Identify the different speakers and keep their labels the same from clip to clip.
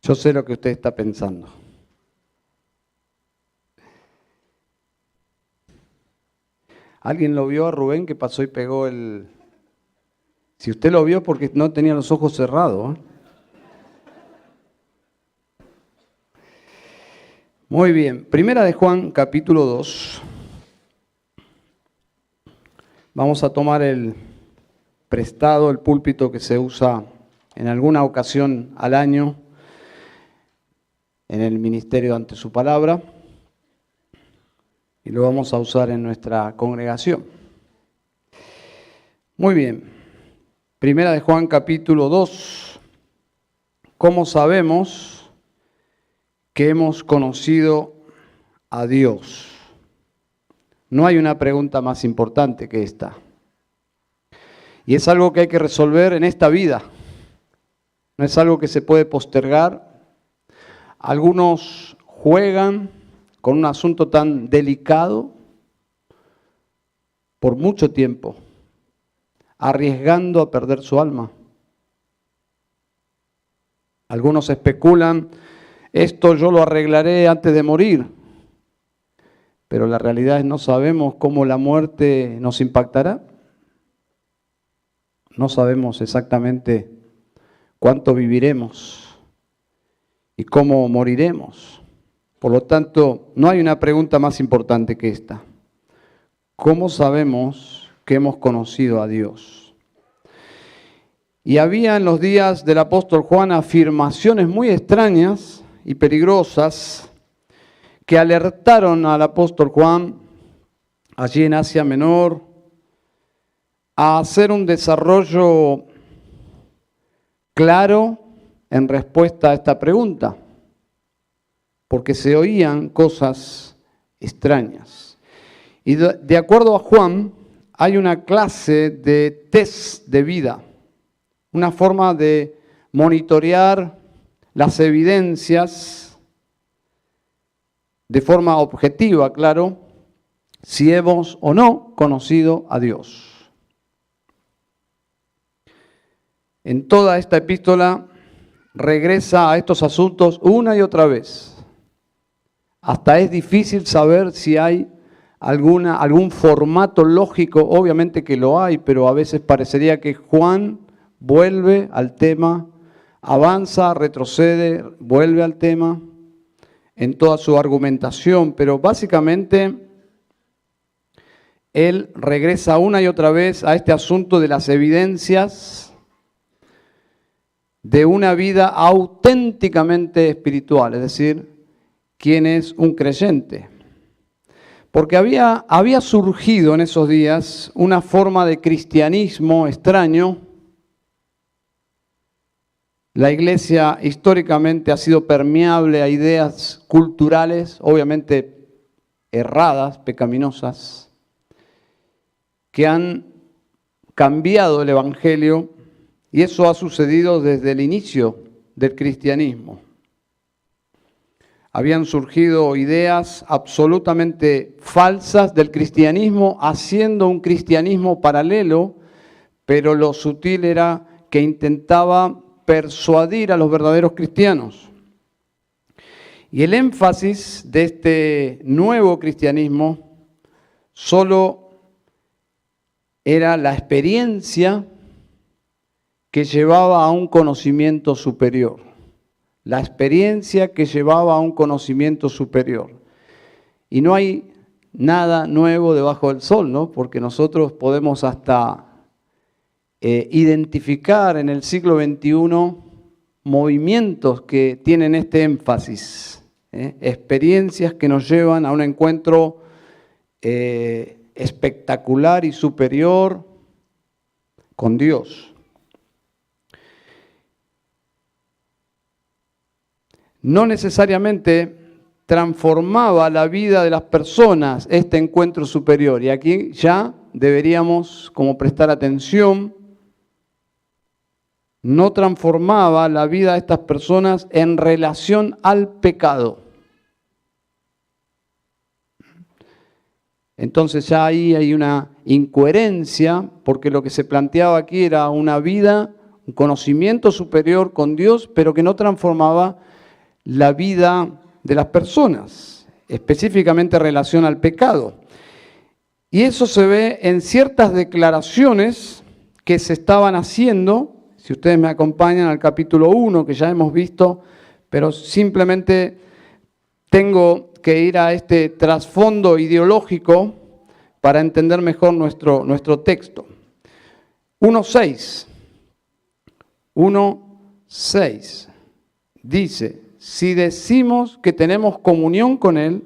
Speaker 1: Yo sé lo que usted está pensando. ¿Alguien lo vio a Rubén que pasó y pegó el...? Si usted lo vio porque no tenía los ojos cerrados. Muy bien. Primera de Juan, capítulo 2. Vamos a tomar el púlpito que se usa en alguna ocasión al año en el ministerio ante su palabra. Y lo vamos a usar en nuestra congregación. Muy bien. Primera de Juan, capítulo 2. ¿Cómo sabemos que hemos conocido a Dios? No hay una pregunta más importante que esta. Y es algo que hay que resolver en esta vida. No es algo que se puede postergar. Algunos juegan con un asunto tan delicado por mucho tiempo, arriesgando a perder su alma. Algunos especulan, esto yo lo arreglaré antes de morir, pero la realidad es no sabemos cómo la muerte nos impactará. No sabemos exactamente cuánto viviremos y cómo moriremos. Por lo tanto, no hay una pregunta más importante que esta. ¿Cómo sabemos que hemos conocido a Dios? Y había en los días del apóstol Juan afirmaciones muy extrañas y peligrosas que alertaron al apóstol Juan, allí en Asia Menor, a hacer un desarrollo claro en respuesta a esta pregunta, porque se oían cosas extrañas. Y de acuerdo a Juan, hay una clase de test de vida, una forma de monitorear las evidencias de forma objetiva, claro, si hemos o no conocido a Dios. En toda esta epístola regresa a estos asuntos una y otra vez. Hasta es difícil saber si hay algún formato lógico, obviamente que lo hay, pero a veces parecería que Juan vuelve al tema, avanza, retrocede, vuelve al tema en toda su argumentación, pero básicamente él regresa una y otra vez a este asunto de las evidencias de una vida auténticamente espiritual, es decir, quién es un creyente. Porque había surgido en esos días una forma de cristianismo extraño. La iglesia históricamente ha sido permeable a ideas culturales, obviamente erradas, pecaminosas, que han cambiado el evangelio, y eso ha sucedido desde el inicio del cristianismo. Habían surgido ideas absolutamente falsas del cristianismo, haciendo un cristianismo paralelo, pero lo sutil era que intentaba persuadir a los verdaderos cristianos. Y el énfasis de este nuevo cristianismo solo era la experiencia que llevaba a un conocimiento superior. La experiencia que llevaba a un conocimiento superior. Y no hay nada nuevo debajo del sol, ¿no? Porque nosotros podemos hasta identificar en el siglo XXI movimientos que tienen este énfasis, experiencias que nos llevan a un encuentro espectacular y superior con Dios. No necesariamente transformaba la vida de las personas este encuentro superior. Y aquí ya deberíamos como prestar atención. No transformaba la vida de estas personas en relación al pecado. Entonces ya ahí hay una incoherencia, porque lo que se planteaba aquí era una vida un conocimiento superior con Dios, pero que no transformaba la vida de las personas, específicamente en relación al pecado. Y eso se ve en ciertas declaraciones que se estaban haciendo. Si ustedes me acompañan al capítulo 1, que ya hemos visto, pero simplemente tengo que ir a este trasfondo ideológico para entender mejor nuestro texto. 1:6. 1:6 dice: si decimos que tenemos comunión con Él,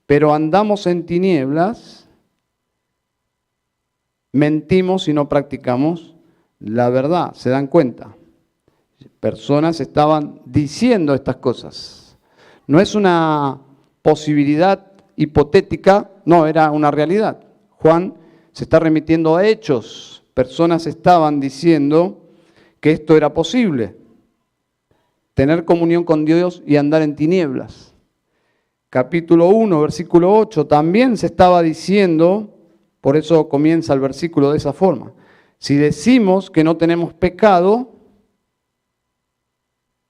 Speaker 1: pero andamos en tinieblas, mentimos y no practicamos la verdad. ¿Se dan cuenta? Personas estaban diciendo estas cosas. No es una posibilidad hipotética, no, era una realidad. Juan se está remitiendo a hechos. Personas estaban diciendo que esto era posible. Tener comunión con Dios y andar en tinieblas. Capítulo 1, versículo 8, también se estaba diciendo, por eso comienza el versículo de esa forma. Si decimos que no tenemos pecado,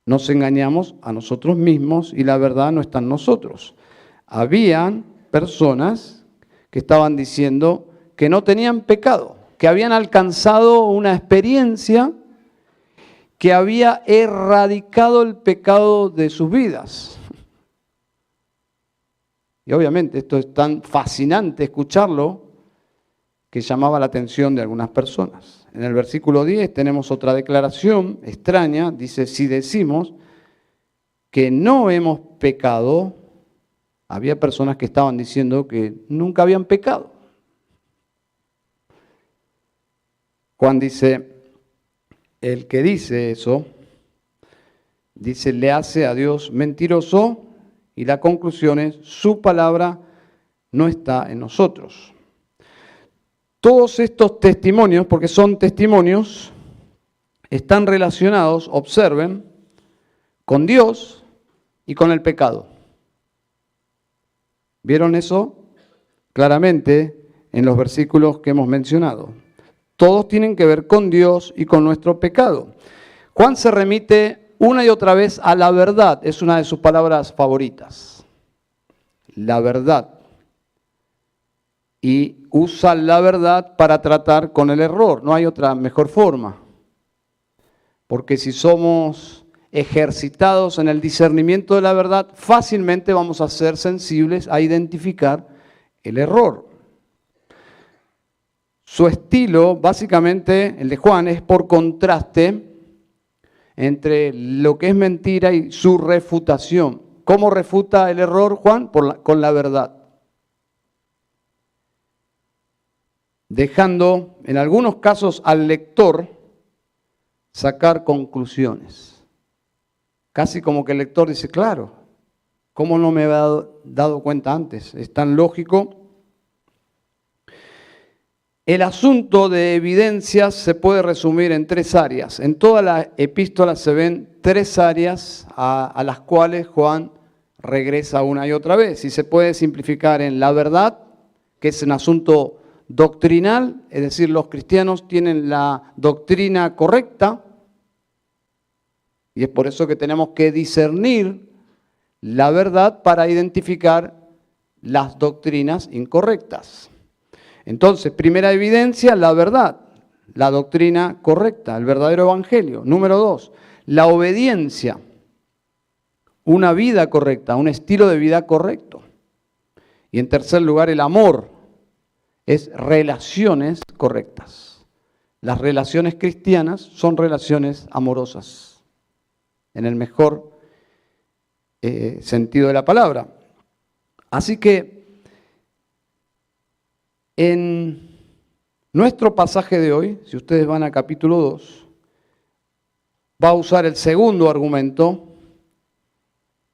Speaker 1: nos engañamos a nosotros mismos y la verdad no está en nosotros. Habían personas que estaban diciendo que no tenían pecado, que habían alcanzado una experiencia que había erradicado el pecado de sus vidas. Y obviamente esto es tan fascinante escucharlo que llamaba la atención de algunas personas. En el versículo 10 tenemos otra declaración extraña, dice: si decimos que no hemos pecado, había personas que estaban diciendo que nunca habían pecado. Juan dice: el que dice eso, dice, le hace a Dios mentiroso, y la conclusión es, su palabra no está en nosotros. Todos estos testimonios, porque son testimonios, están relacionados, observen, con Dios y con el pecado. ¿Vieron eso? Claramente en los versículos que hemos mencionado. Todos tienen que ver con Dios y con nuestro pecado. Juan se remite una y otra vez a la verdad, es una de sus palabras favoritas. La verdad. Y usa la verdad para tratar con el error, no hay otra mejor forma. Porque si somos ejercitados en el discernimiento de la verdad, fácilmente vamos a ser sensibles a identificar el error. Su estilo, básicamente, el de Juan, es por contraste entre lo que es mentira y su refutación. ¿Cómo refuta el error, Juan? Con la verdad. Dejando, en algunos casos, al lector sacar conclusiones. Casi como que el lector dice, claro, ¿cómo no me había dado cuenta antes? Es tan lógico. El asunto de evidencias se puede resumir en tres áreas. En toda la epístola se ven tres áreas a las cuales Juan regresa una y otra vez. Y se puede simplificar en la verdad, que es un asunto doctrinal, es decir, los cristianos tienen la doctrina correcta, y es por eso que tenemos que discernir la verdad para identificar las doctrinas incorrectas. Entonces, primera evidencia, la verdad, la doctrina correcta, el verdadero evangelio. Número 2, la obediencia, una vida correcta, un estilo de vida correcto. Y en tercer lugar, el amor, es relaciones correctas. Las relaciones cristianas son relaciones amorosas, en el mejor sentido de la palabra. Así que, en nuestro pasaje de hoy, si ustedes van a capítulo 2, va a usar el segundo argumento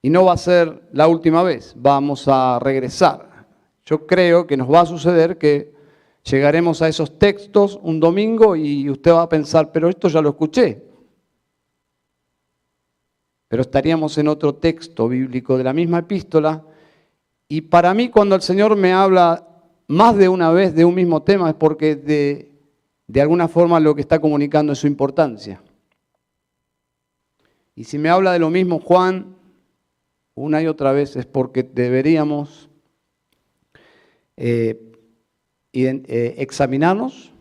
Speaker 1: y no va a ser la última vez, vamos a regresar. Yo creo que nos va a suceder que llegaremos a esos textos un domingo y usted va a pensar, pero esto ya lo escuché. Pero estaríamos en otro texto bíblico de la misma epístola, y para mí cuando el Señor me habla más de una vez de un mismo tema es porque de alguna forma lo que está comunicando es su importancia. Y si me habla de lo mismo Juan, una y otra vez, es porque deberíamos examinarnos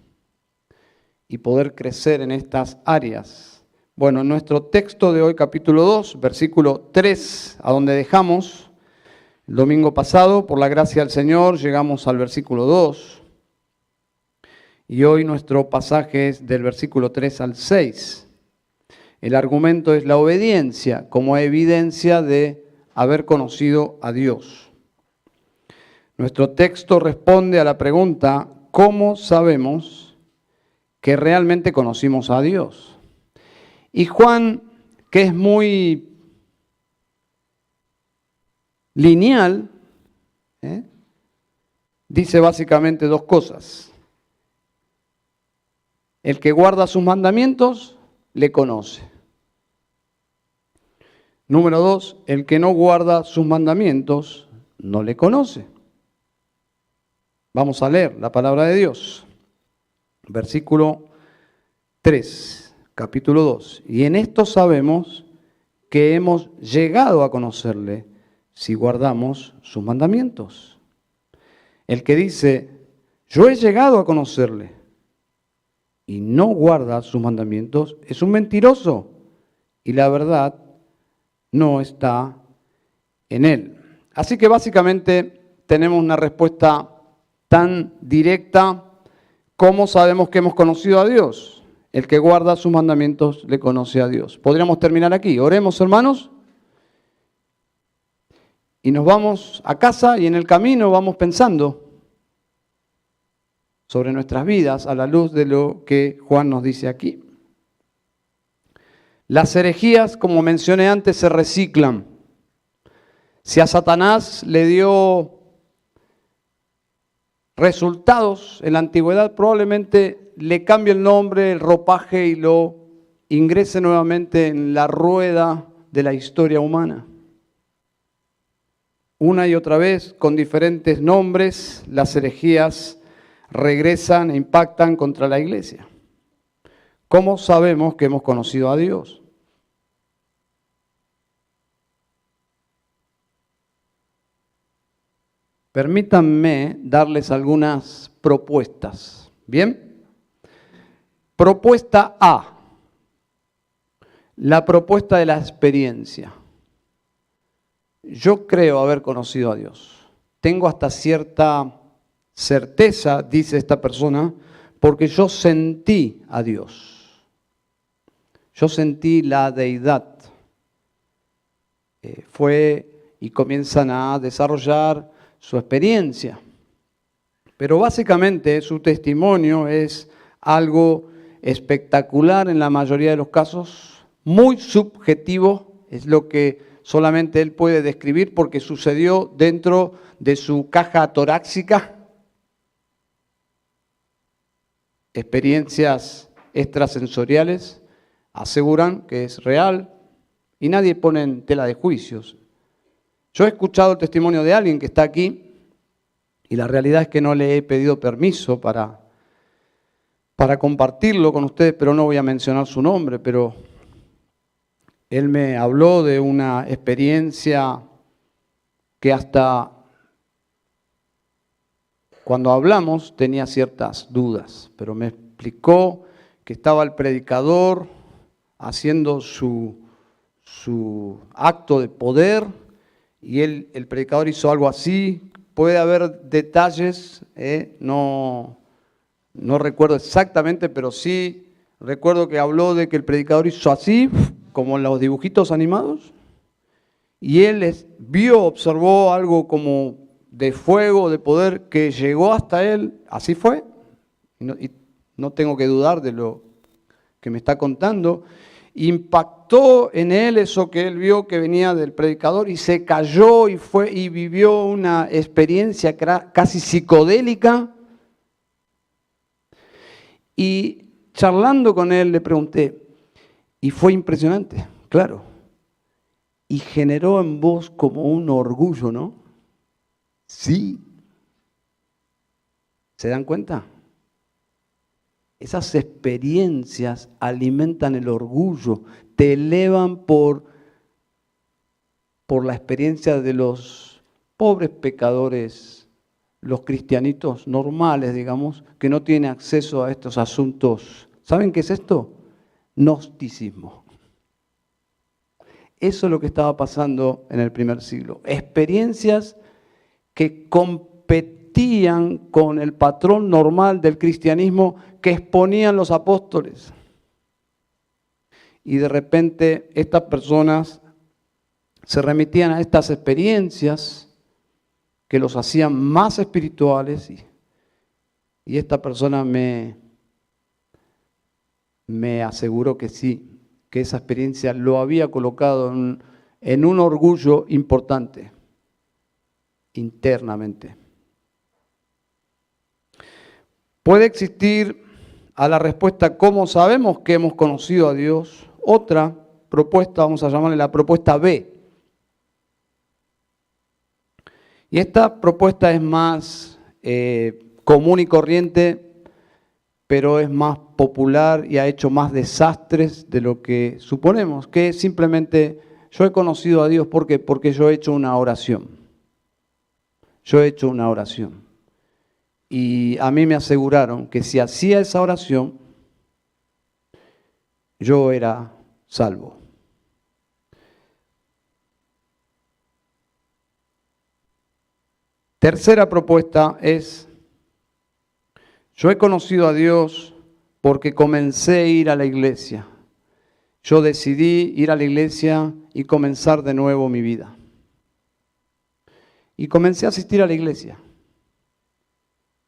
Speaker 1: y poder crecer en estas áreas. Bueno, en nuestro texto de hoy, capítulo 2, versículo 3, a donde dejamos el domingo pasado, por la gracia del Señor, llegamos al versículo 2. Y hoy nuestro pasaje es del versículo 3 al 6. El argumento es la obediencia como evidencia de haber conocido a Dios. Nuestro texto responde a la pregunta, ¿cómo sabemos que realmente conocimos a Dios? Y Juan, que es muy lineal, dice básicamente dos cosas. El que guarda sus mandamientos, le conoce. Número 2, el que no guarda sus mandamientos, no le conoce. Vamos a leer la palabra de Dios. Versículo 3, capítulo 2. Y en esto sabemos que hemos llegado a conocerle si guardamos sus mandamientos. El que dice, yo he llegado a conocerle y no guarda sus mandamientos, es un mentiroso y la verdad no está en él. Así que básicamente tenemos una respuesta tan directa. ¿Cómo sabemos que hemos conocido a Dios? El que guarda sus mandamientos le conoce a Dios. Podríamos terminar aquí. Oremos, hermanos. Y nos vamos a casa y en el camino vamos pensando sobre nuestras vidas a la luz de lo que Juan nos dice aquí. Las herejías, como mencioné antes, se reciclan. Si a Satanás le dio resultados en la antigüedad, probablemente le cambie el nombre, el ropaje y lo ingrese nuevamente en la rueda de la historia humana. Una y otra vez, con diferentes nombres, las herejías regresan e impactan contra la iglesia. ¿Cómo sabemos que hemos conocido a Dios? Permítanme darles algunas propuestas. ¿Bien? Propuesta A. La propuesta de la experiencia. Yo creo haber conocido a Dios. Tengo hasta cierta certeza, dice esta persona, porque yo sentí a Dios. Yo sentí la deidad. Y comienzan a desarrollar su experiencia. Pero básicamente su testimonio es algo espectacular en la mayoría de los casos, muy subjetivo, es lo que solamente él puede describir porque sucedió dentro de su caja torácica. Experiencias extrasensoriales aseguran que es real y nadie pone en tela de juicios. Yo he escuchado el testimonio de alguien que está aquí y la realidad es que no le he pedido permiso para compartirlo con ustedes, pero no voy a mencionar su nombre, pero él me habló de una experiencia que hasta cuando hablamos tenía ciertas dudas, pero me explicó que estaba el predicador haciendo su acto de poder y el predicador hizo algo así. Puede haber detalles, no recuerdo exactamente, pero sí recuerdo que habló de que el predicador hizo así, como en los dibujitos animados, y él observó algo como de fuego, de poder, que llegó hasta él, así fue, y no tengo que dudar de lo que me está contando. Impactó en él eso que él vio que venía del predicador y se cayó y vivió una experiencia casi psicodélica. Y charlando con él le pregunté, y fue impresionante, claro, y generó en vos como un orgullo, ¿no? Sí. ¿Se dan cuenta? esas experiencias alimentan el orgullo, te elevan por la experiencia de los pobres pecadores, los cristianitos normales, digamos, que no tienen acceso a estos asuntos. ¿Saben qué es esto? Gnosticismo. Eso es lo que estaba pasando en el primer siglo. Experiencias que competían con el patrón normal del cristianismo que exponían los apóstoles. Y de repente estas personas se remitían a estas experiencias que los hacían más espirituales y esta persona me aseguró que sí, que esa experiencia lo había colocado en un orgullo importante, internamente. Puede existir a la respuesta ¿cómo sabemos que hemos conocido a Dios? Otra propuesta, vamos a llamarle la propuesta B. Y esta propuesta es más común y corriente, pero es más popular y ha hecho más desastres de lo que suponemos, que es simplemente yo he conocido a Dios, ¿por qué? Porque yo he hecho una oración. Yo he hecho una oración. Y a mí me aseguraron que si hacía esa oración, yo era salvo. Tercera propuesta es, yo he conocido a Dios porque comencé a ir a la iglesia. Yo decidí ir a la iglesia y comenzar de nuevo mi vida. Y comencé a asistir a la iglesia.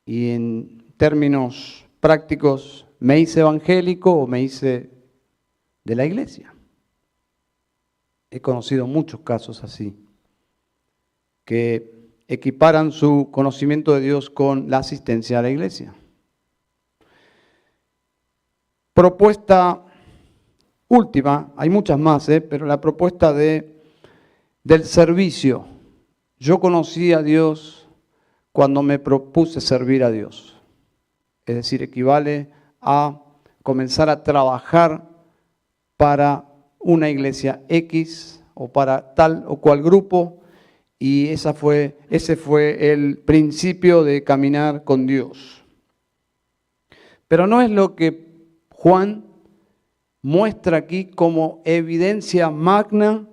Speaker 1: Y en términos prácticos, me hice evangélico o me hice de la iglesia. He conocido muchos casos así, que equiparan su conocimiento de Dios con la asistencia a la iglesia. Propuesta última, hay muchas más, pero la propuesta del servicio. Yo conocí a Dios cuando me propuse servir a Dios. Es decir, equivale a comenzar a trabajar para una iglesia X o para tal o cual grupo, y ese fue el principio de caminar con Dios. Pero no es lo que Juan muestra aquí como evidencia magna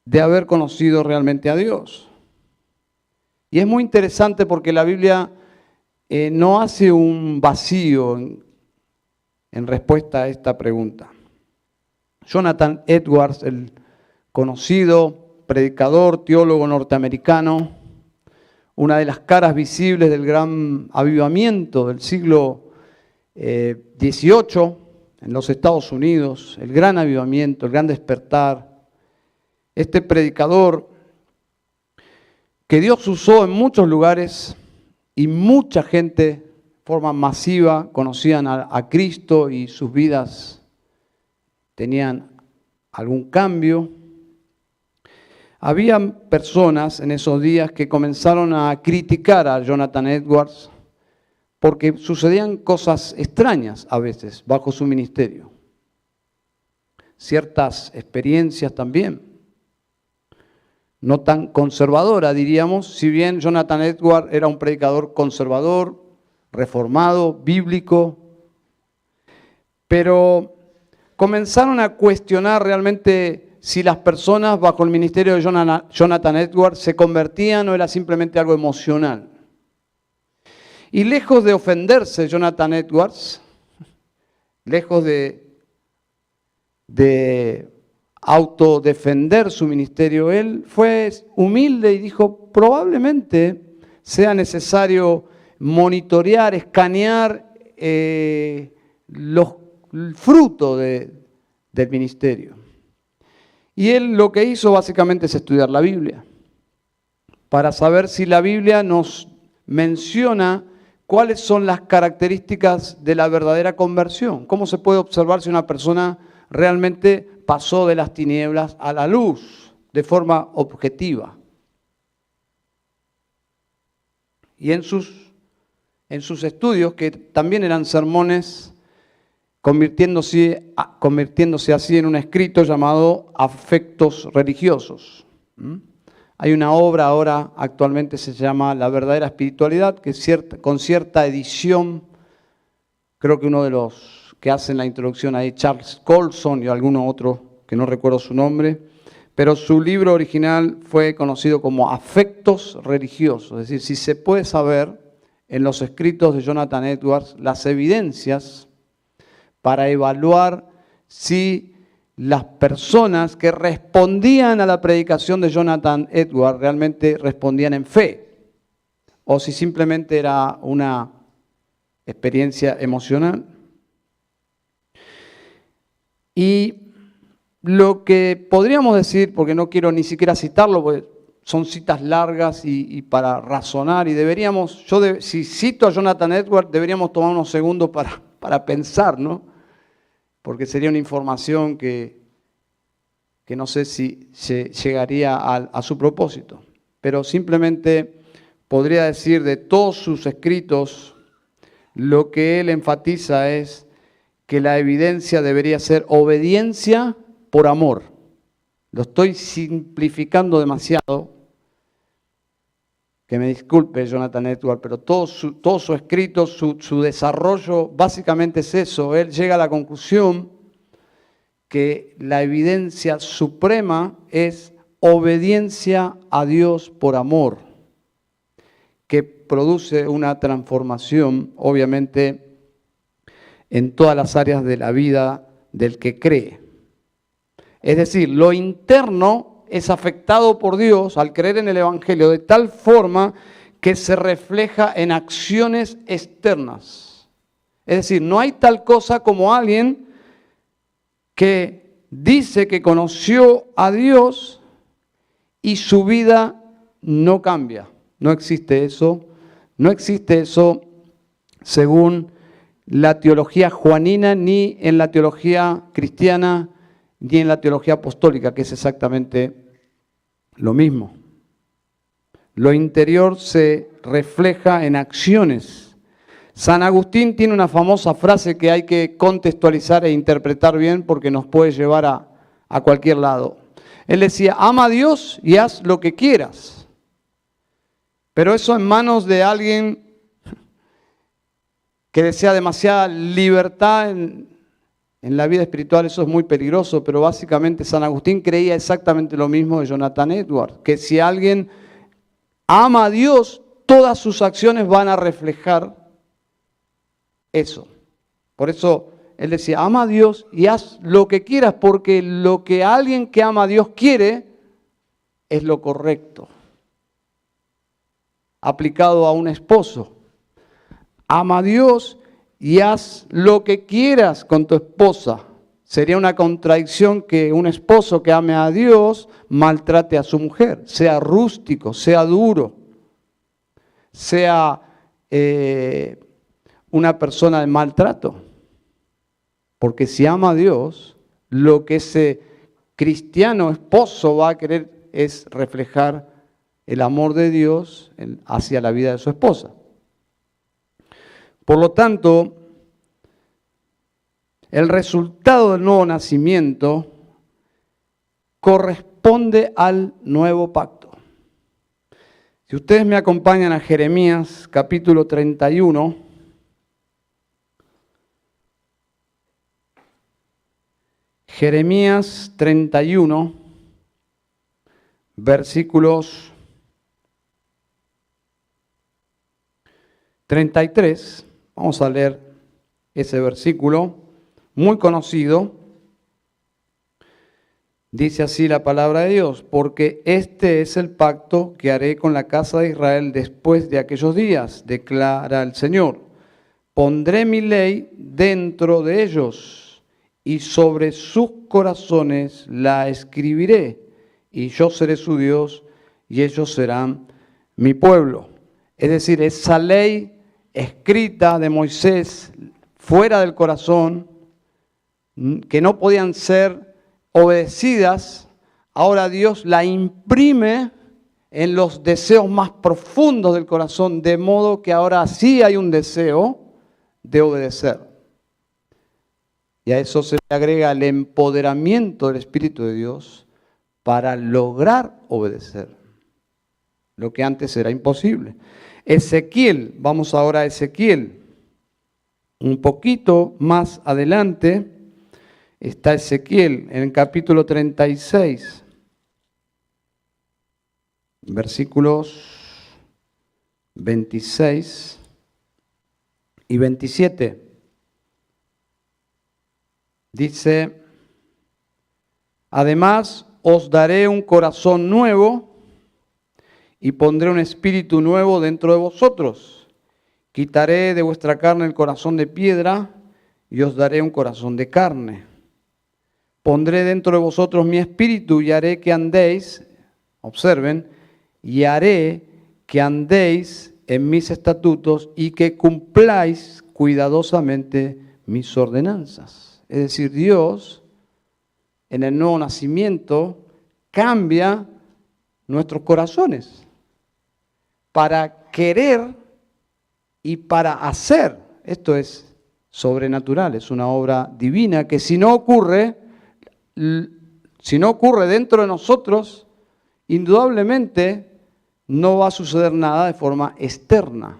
Speaker 1: de haber conocido realmente a Dios. Y es muy interesante porque la Biblia no hace un vacío en respuesta a esta pregunta. Jonathan Edwards, el conocido predicador, teólogo norteamericano, una de las caras visibles del gran avivamiento del siglo XVIII en los Estados Unidos, el gran avivamiento, el gran despertar. Este predicador que Dios usó en muchos lugares y mucha gente de forma masiva conocían a Cristo y sus vidas tenían algún cambio. Había personas en esos días que comenzaron a criticar a Jonathan Edwards porque sucedían cosas extrañas a veces bajo su ministerio. Ciertas experiencias también, no tan conservadora diríamos, si bien Jonathan Edwards era un predicador conservador, reformado, bíblico, pero comenzaron a cuestionar realmente si las personas bajo el ministerio de Jonathan Edwards se convertían o era simplemente algo emocional. Y lejos de ofenderse Jonathan Edwards, lejos de autodefender su ministerio, él fue humilde y dijo, probablemente sea necesario monitorear, escanear el fruto del ministerio. Y él lo que hizo básicamente es estudiar la Biblia, para saber si la Biblia nos menciona cuáles son las características de la verdadera conversión. ¿Cómo se puede observar si una persona realmente pasó de las tinieblas a la luz de forma objetiva? Y en en sus estudios, que también eran sermones, convirtiéndose así en un escrito llamado Afectos Religiosos. Hay una obra ahora, actualmente se llama La verdadera espiritualidad, que con cierta edición, creo que uno de los que hacen la introducción ahí, Charles Colson y alguno otro, que no recuerdo su nombre, pero su libro original fue conocido como Afectos Religiosos, es decir, si se puede saber en los escritos de Jonathan Edwards las evidencias para evaluar si las personas que respondían a la predicación de Jonathan Edwards realmente respondían en fe, o si simplemente era una experiencia emocional. Y lo que podríamos decir, porque no quiero ni siquiera citarlo, porque son citas largas y para razonar, y deberíamos, si cito a Jonathan Edwards, deberíamos tomar unos segundos para pensar, ¿no? Porque sería una información que no sé si se llegaría a su propósito. Pero simplemente podría decir de todos sus escritos, lo que él enfatiza es que la evidencia debería ser obediencia por amor. Lo estoy simplificando demasiado, que me disculpe Jonathan Edwards, pero todo su escrito, su desarrollo, básicamente es eso. Él llega a la conclusión que la evidencia suprema es obediencia a Dios por amor, que produce una transformación, obviamente, en todas las áreas de la vida del que cree. Es decir, lo interno es afectado por Dios al creer en el Evangelio de tal forma que se refleja en acciones externas. Es decir, no hay tal cosa como alguien que dice que conoció a Dios y su vida no cambia. No existe eso. No existe eso según la teología juanina, ni en la teología cristiana, ni en la teología apostólica, que es exactamente lo mismo. Lo interior se refleja en acciones. San Agustín tiene una famosa frase que hay que contextualizar e interpretar bien porque nos puede llevar a cualquier lado. Él decía, ama a Dios y haz lo que quieras. Pero eso en manos de alguien que desea demasiada libertad en la vida espiritual, eso es muy peligroso, pero básicamente San Agustín creía exactamente lo mismo de Jonathan Edwards, que si alguien ama a Dios, todas sus acciones van a reflejar eso. Por eso él decía, ama a Dios y haz lo que quieras, porque lo que alguien que ama a Dios quiere es lo correcto. Aplicado a un esposo, ama a Dios y haz lo que quieras con tu esposa. Sería una contradicción que un esposo que ame a Dios maltrate a su mujer, sea rústico, sea duro, sea una persona de maltrato. Porque si ama a Dios, lo que ese cristiano esposo va a querer es reflejar el amor de Dios hacia la vida de su esposa. Por lo tanto, el resultado del nuevo nacimiento corresponde al nuevo pacto. Si ustedes me acompañan a Jeremías capítulo 31, Jeremías 31, versículos 33, vamos a leer ese versículo, muy conocido. Dice así la palabra de Dios, porque este es el pacto que haré con la casa de Israel después de aquellos días, declara el Señor. Pondré mi ley dentro de ellos y sobre sus corazones la escribiré, y yo seré su Dios y ellos serán mi pueblo. Es decir, esa ley escrita de Moisés fuera del corazón, que no podían ser obedecidas, ahora Dios la imprime en los deseos más profundos del corazón, de modo que ahora sí hay un deseo de obedecer. Y a eso se le agrega el empoderamiento del Espíritu de Dios para lograr obedecer, lo que antes era imposible. Ezequiel, vamos ahora a Ezequiel. Un poquito más adelante está Ezequiel en el capítulo 36, versículos 26 y 27. Dice, además os daré un corazón nuevo y pondré un espíritu nuevo dentro de vosotros. Quitaré de vuestra carne el corazón de piedra y os daré un corazón de carne. Pondré dentro de vosotros mi espíritu y haré que andéis, observen, y haré que andéis en mis estatutos y que cumpláis cuidadosamente mis ordenanzas. Es decir, Dios, en el nuevo nacimiento, cambia nuestros corazones para querer y para hacer. Esto es sobrenatural, es una obra divina que si no ocurre dentro de nosotros, indudablemente no va a suceder nada de forma externa,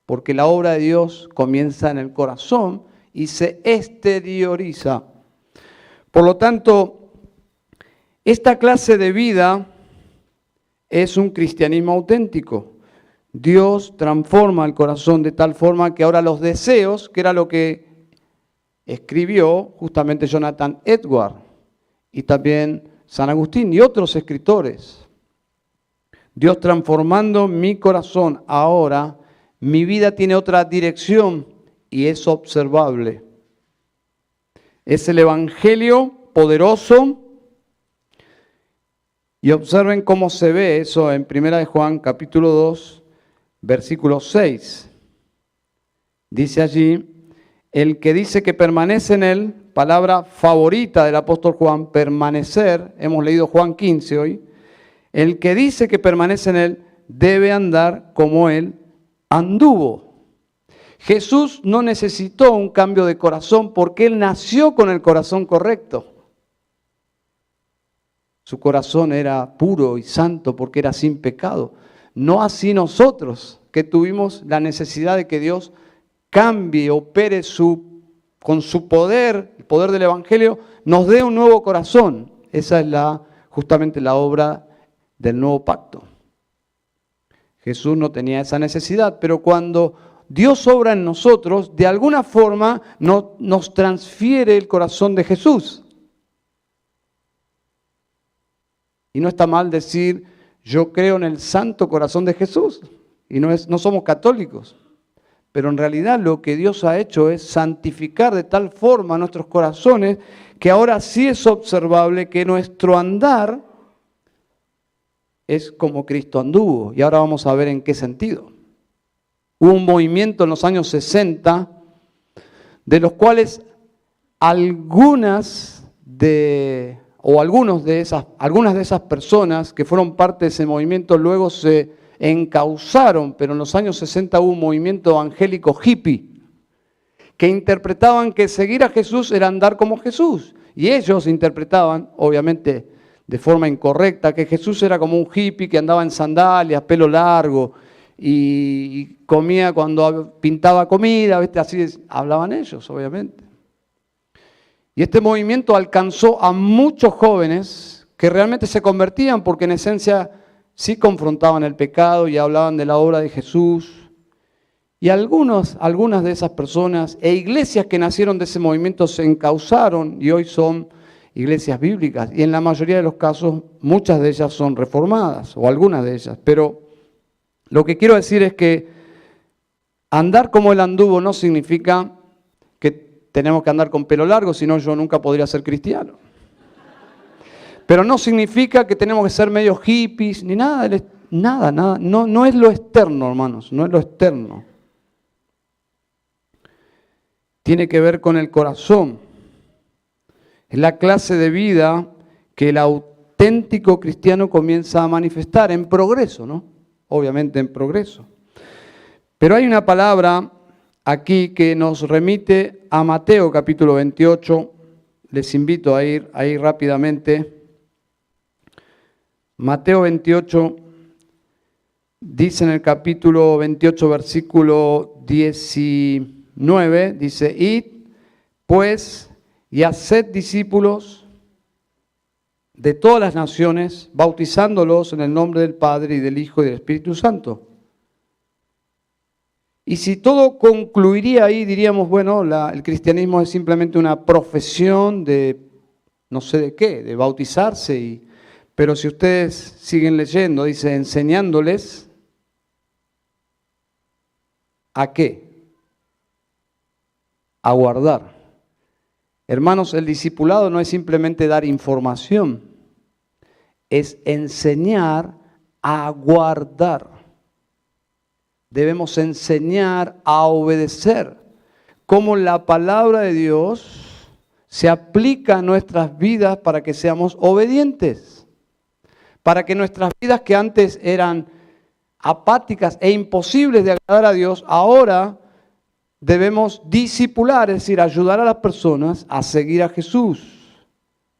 Speaker 1: porque la obra de Dios comienza en el corazón y se exterioriza. Por lo tanto, esta clase de vida es un cristianismo auténtico. Dios transforma el corazón de tal forma que ahora los deseos, que era lo que escribió justamente Jonathan Edwards y también San Agustín y otros escritores, Dios transformando mi corazón, ahora mi vida tiene otra dirección y es observable. Es el Evangelio poderoso. Y observen cómo se ve eso en 1 de Juan capítulo 2, versículo 6. Dice allí, el que dice que permanece en él, palabra favorita del apóstol Juan, permanecer, hemos leído Juan 15 hoy, el que dice que permanece en él debe andar como él anduvo. Jesús no necesitó un cambio de corazón porque él nació con el corazón correcto. Su corazón era puro y santo porque era sin pecado. No así nosotros, que tuvimos la necesidad de que Dios cambie, opere con su poder, el poder del Evangelio, nos dé un nuevo corazón. Esa es justamente la obra del nuevo pacto. Jesús no tenía esa necesidad, pero cuando Dios obra en nosotros, de alguna forma nos transfiere el corazón de Jesús. Y no está mal decir, yo creo en el santo corazón de Jesús. Y no somos católicos. Pero en realidad lo que Dios ha hecho es santificar de tal forma nuestros corazones que ahora sí es observable que nuestro andar es como Cristo anduvo. Y ahora vamos a ver en qué sentido. Hubo un movimiento en los años 60 de los cuales algunas de esas personas que fueron parte de ese movimiento luego se encausaron, pero en los años 60 hubo un movimiento evangélico hippie que interpretaban que seguir a Jesús era andar como Jesús. Y ellos interpretaban, obviamente de forma incorrecta, que Jesús era como un hippie que andaba en sandalias, pelo largo y comía cuando pintaba comida, ¿viste? Así hablaban ellos, obviamente. Y este movimiento alcanzó a muchos jóvenes que realmente se convertían porque en esencia sí confrontaban el pecado y hablaban de la obra de Jesús. Y algunas de esas personas e iglesias que nacieron de ese movimiento se encausaron y hoy son iglesias bíblicas. Y en la mayoría de los casos muchas de ellas son reformadas o algunas de ellas. Pero lo que quiero decir es que andar como él anduvo no significa que tenemos que andar con pelo largo, si no yo nunca podría ser cristiano. Pero no significa que tenemos que ser medio hippies, ni nada, nada. No es lo externo, hermanos, no es lo externo. Tiene que ver con el corazón. Es la clase de vida que el auténtico cristiano comienza a manifestar en progreso, ¿no? Obviamente en progreso. Pero hay una palabra aquí que nos remite a Mateo capítulo 28. Les invito a ir ahí rápidamente. Mateo 28 dice en el capítulo 28, versículo 19, dice: id pues y haced discípulos de todas las naciones, bautizándolos en el nombre del Padre y del Hijo y del Espíritu Santo. Y si todo concluiría ahí, diríamos, bueno, el cristianismo es simplemente una profesión de no sé de qué, de bautizarse. Pero si ustedes siguen leyendo, dice, enseñándoles ¿a qué? A guardar. Hermanos, el discipulado no es simplemente dar información, es enseñar a guardar. Debemos enseñar a obedecer. Cómo la palabra de Dios se aplica a nuestras vidas para que seamos obedientes. Para que nuestras vidas que antes eran apáticas e imposibles de agradar a Dios, ahora debemos discipular, es decir, ayudar a las personas a seguir a Jesús,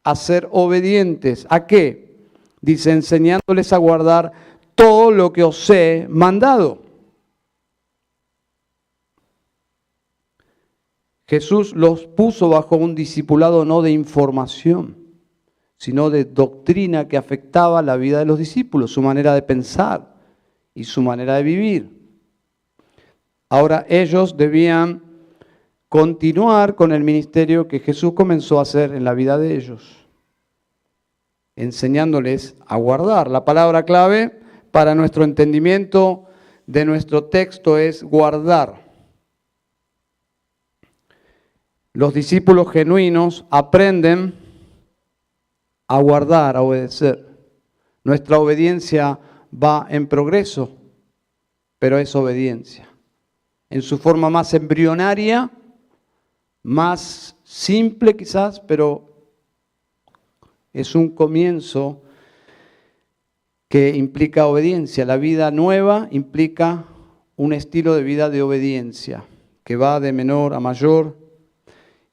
Speaker 1: a ser obedientes. ¿A qué? Dice, enseñándoles a guardar todo lo que os he mandado. Jesús los puso bajo un discipulado no de información, sino de doctrina que afectaba la vida de los discípulos, su manera de pensar y su manera de vivir. Ahora ellos debían continuar con el ministerio que Jesús comenzó a hacer en la vida de ellos, enseñándoles a guardar. La palabra clave para nuestro entendimiento de nuestro texto es guardar. Los discípulos genuinos aprenden a guardar, a obedecer. Nuestra obediencia va en progreso, pero es obediencia. En su forma más embrionaria, más simple quizás, pero es un comienzo que implica obediencia. La vida nueva implica un estilo de vida de obediencia, que va de menor a mayor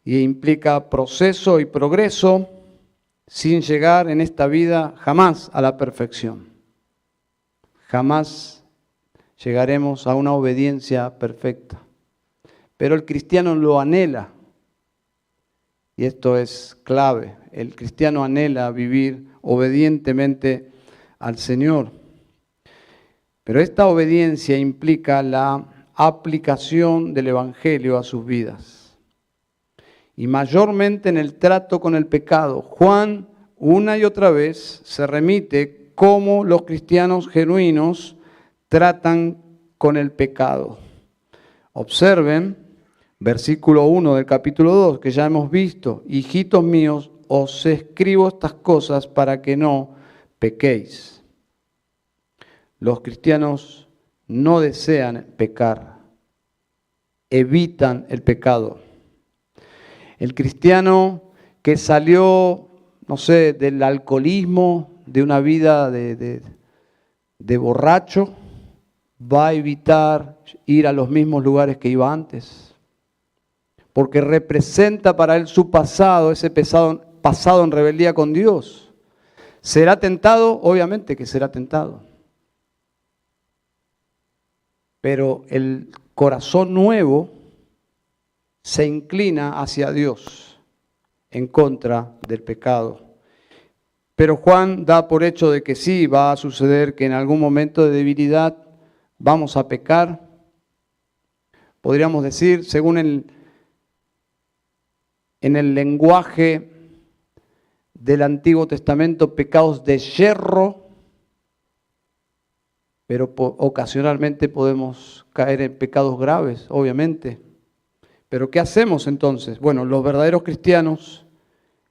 Speaker 1: y implica proceso y progreso sin llegar en esta vida jamás a la perfección. Jamás llegaremos a una obediencia perfecta. Pero el cristiano lo anhela. Y esto es clave. El cristiano anhela vivir obedientemente al Señor. Pero esta obediencia implica la aplicación del Evangelio a sus vidas. Y mayormente en el trato con el pecado. Juan una y otra vez se remite cómo los cristianos genuinos tratan con el pecado. Observen versículo 1 del capítulo 2 que ya hemos visto. Hijitos míos, os escribo estas cosas para que no pequéis. Los cristianos no desean pecar, evitan el pecado. El cristiano que salió, no sé, del alcoholismo, de una vida de borracho, va a evitar ir a los mismos lugares que iba antes. Porque representa para él su pasado, ese pasado en rebeldía con Dios. ¿Será tentado? Obviamente que será tentado. Pero el corazón nuevo se inclina hacia Dios en contra del pecado. Pero Juan da por hecho de que sí, va a suceder que en algún momento de debilidad vamos a pecar. Podríamos decir, según en el lenguaje del Antiguo Testamento, pecados de yerro, pero ocasionalmente podemos caer en pecados graves, obviamente. Pero ¿qué hacemos entonces? Bueno, los verdaderos cristianos,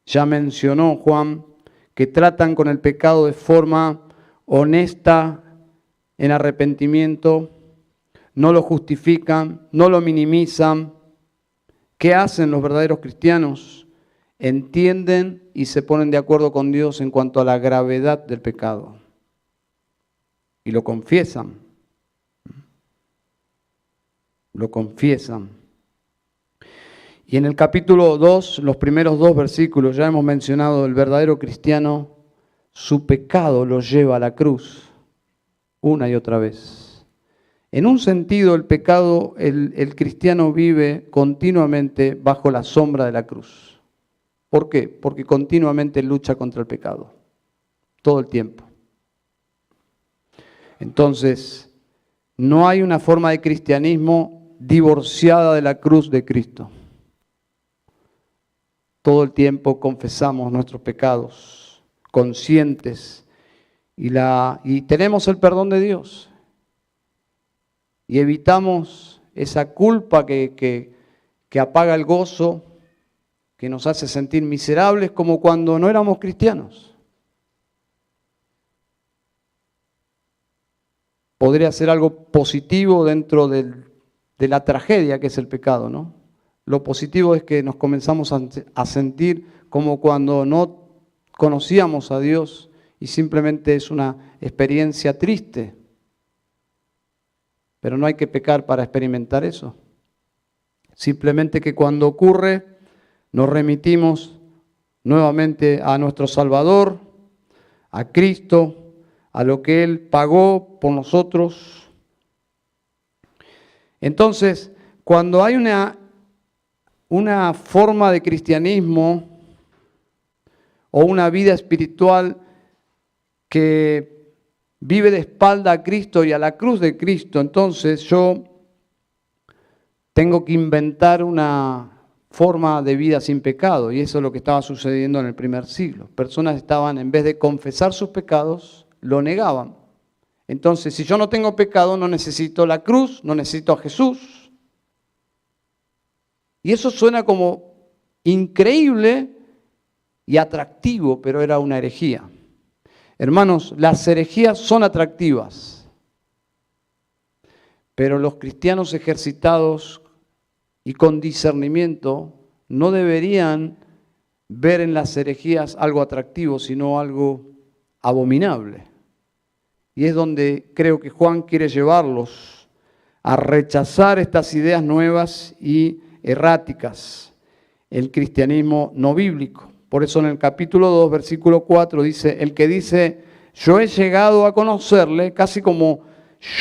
Speaker 1: ya mencionó Juan, que tratan con el pecado de forma honesta, en arrepentimiento, no lo justifican, no lo minimizan. ¿Qué hacen los verdaderos cristianos? entienden y se ponen de acuerdo con Dios en cuanto a la gravedad del pecado. Y lo confiesan. Lo confiesan. Y en el capítulo 2, los primeros 2 versículos, ya hemos mencionado, el verdadero cristiano, su pecado lo lleva a la cruz una y otra vez. En un sentido, el pecado, el cristiano vive continuamente bajo la sombra de la cruz. ¿Por qué? Porque continuamente lucha contra el pecado, todo el tiempo. Entonces, no hay una forma de cristianismo divorciada de la cruz de Cristo. Todo el tiempo confesamos nuestros pecados, conscientes, y tenemos el perdón de Dios. Y evitamos esa culpa que apaga el gozo, que nos hace sentir miserables como cuando no éramos cristianos. Podría ser algo positivo dentro de la tragedia que es el pecado, ¿no? Lo positivo es que nos comenzamos a sentir como cuando no conocíamos a Dios y simplemente es una experiencia triste. Pero no hay que pecar para experimentar eso. Simplemente que cuando ocurre, nos remitimos nuevamente a nuestro Salvador, a Cristo, a lo que Él pagó por nosotros. Entonces, cuando hay una forma de cristianismo o una vida espiritual que vive de espalda a Cristo y a la cruz de Cristo, entonces yo tengo que inventar una forma de vida sin pecado, y eso es lo que estaba sucediendo en el primer siglo. Personas estaban, en vez de confesar sus pecados, lo negaban. Entonces, si yo no tengo pecado, no necesito la cruz, no necesito a Jesús. Y eso suena como increíble y atractivo, pero era una herejía. Hermanos, las herejías son atractivas, pero los cristianos ejercitados y con discernimiento no deberían ver en las herejías algo atractivo, sino algo abominable. Y es donde creo que Juan quiere llevarlos a rechazar estas ideas nuevas y erráticas, el cristianismo no bíblico. Por eso en el capítulo 2, versículo 4 dice, el que dice, yo he llegado a conocerle, casi como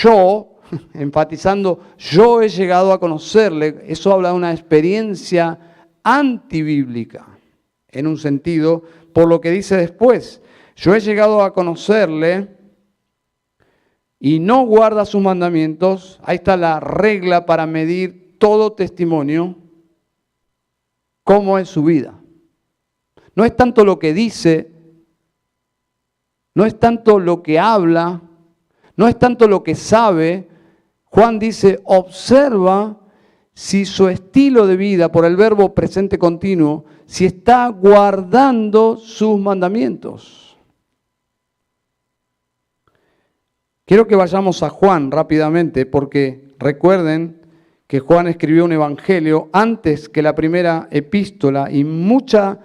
Speaker 1: yo, enfatizando, yo he llegado a conocerle, eso habla de una experiencia antibíblica, en un sentido, por lo que dice después, yo he llegado a conocerle y no guarda sus mandamientos. Ahí está la regla para medir todo testimonio, cómo es su vida. No es tanto lo que dice, no es tanto lo que habla, no es tanto lo que sabe. Juan dice, observa si su estilo de vida, por el verbo presente continuo, si está guardando sus mandamientos. Quiero que vayamos a Juan rápidamente, porque recuerden que Juan escribió un evangelio antes que la primera epístola, y mucho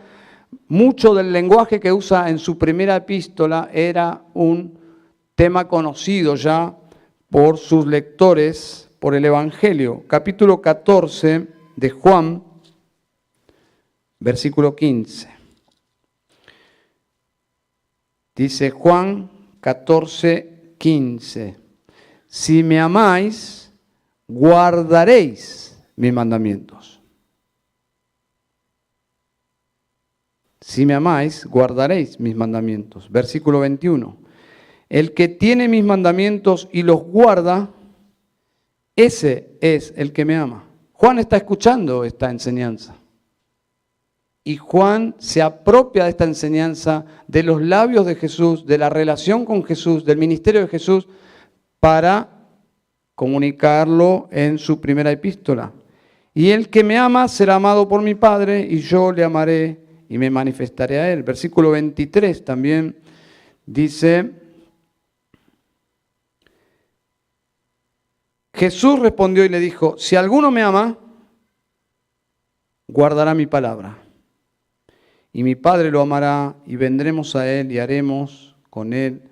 Speaker 1: del lenguaje que usa en su primera epístola era un tema conocido ya por sus lectores, por el evangelio. Capítulo 14 de Juan, versículo 15. Dice Juan 14, 15. Si me amáis, guardaréis mis mandamientos. Si me amáis, guardaréis mis mandamientos. Versículo 21. El que tiene mis mandamientos y los guarda, ese es el que me ama. Juan está escuchando esta enseñanza. Y Juan se apropia de esta enseñanza, de los labios de Jesús, de la relación con Jesús, del ministerio de Jesús, para comunicarlo en su primera epístola. Y el que me ama será amado por mi Padre, y yo le amaré y me manifestaré a él. Versículo 23 también dice, Jesús respondió y le dijo, si alguno me ama, guardará mi palabra. y mi Padre lo amará, y vendremos a Él y haremos con Él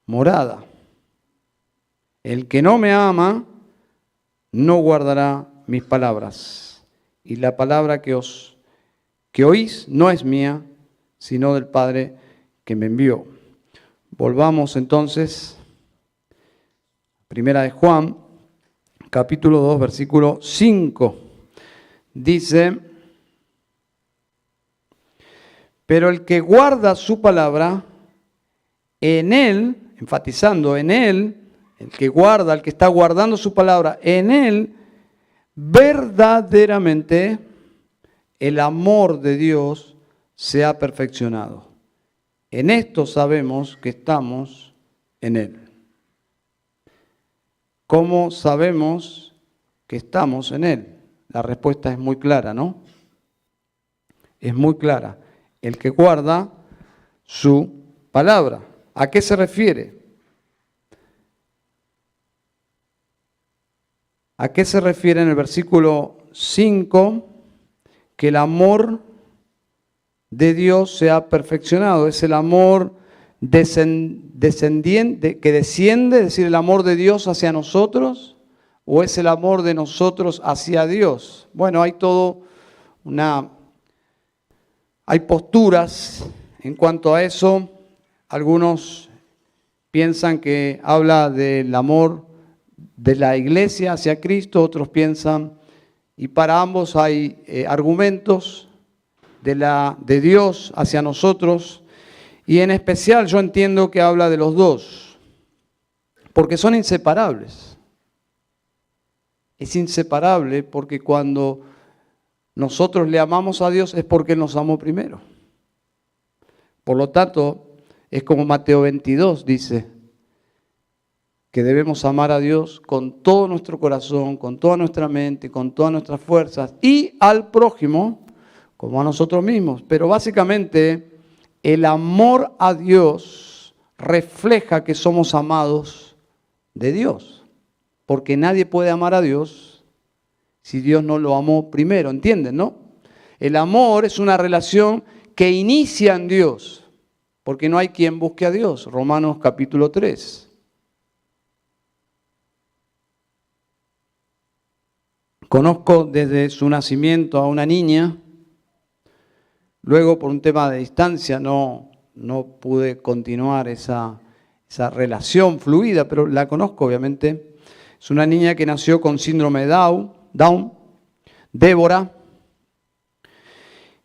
Speaker 1: morada. El que no me ama, no guardará mis palabras, y la palabra que oís no es mía, sino del Padre que me envió. Volvamos entonces, primera de Juan, capítulo 2, versículo 5. Dice: pero el que guarda su palabra, en él, enfatizando en él, el que guarda, el que está guardando su palabra, en él, verdaderamente el amor de Dios se ha perfeccionado. En esto sabemos que estamos en Él. ¿Cómo sabemos que estamos en Él? La respuesta es muy clara, ¿no? Es muy clara. El que guarda su palabra. ¿A qué se refiere? ¿A qué se refiere en el versículo 5? Que el amor de Dios se ha perfeccionado. Es el amor descendiente, que desciende, es decir, el amor de Dios hacia nosotros, o es el amor de nosotros hacia Dios. Bueno, hay posturas en cuanto a eso. Algunos piensan que habla del amor de la iglesia hacia Cristo, otros piensan, y para ambos hay argumentos, de Dios hacia nosotros, y en especial yo entiendo que habla de los dos, porque son inseparables. Es inseparable porque cuando nosotros le amamos a Dios es porque Él nos amó primero. Por lo tanto, es como Mateo 22 dice, que debemos amar a Dios con todo nuestro corazón, con toda nuestra mente, con todas nuestras fuerzas, y al prójimo como a nosotros mismos. Pero básicamente el amor a Dios refleja que somos amados de Dios, porque nadie puede amar a Dios si Dios no lo amó primero, ¿entienden, no? El amor es una relación que inicia en Dios, porque no hay quien busque a Dios. Romanos capítulo 3. Conozco desde su nacimiento a una niña. Luego, por un tema de distancia, no pude continuar esa relación fluida, pero la conozco, obviamente. Es una niña que nació con síndrome de Down, Débora,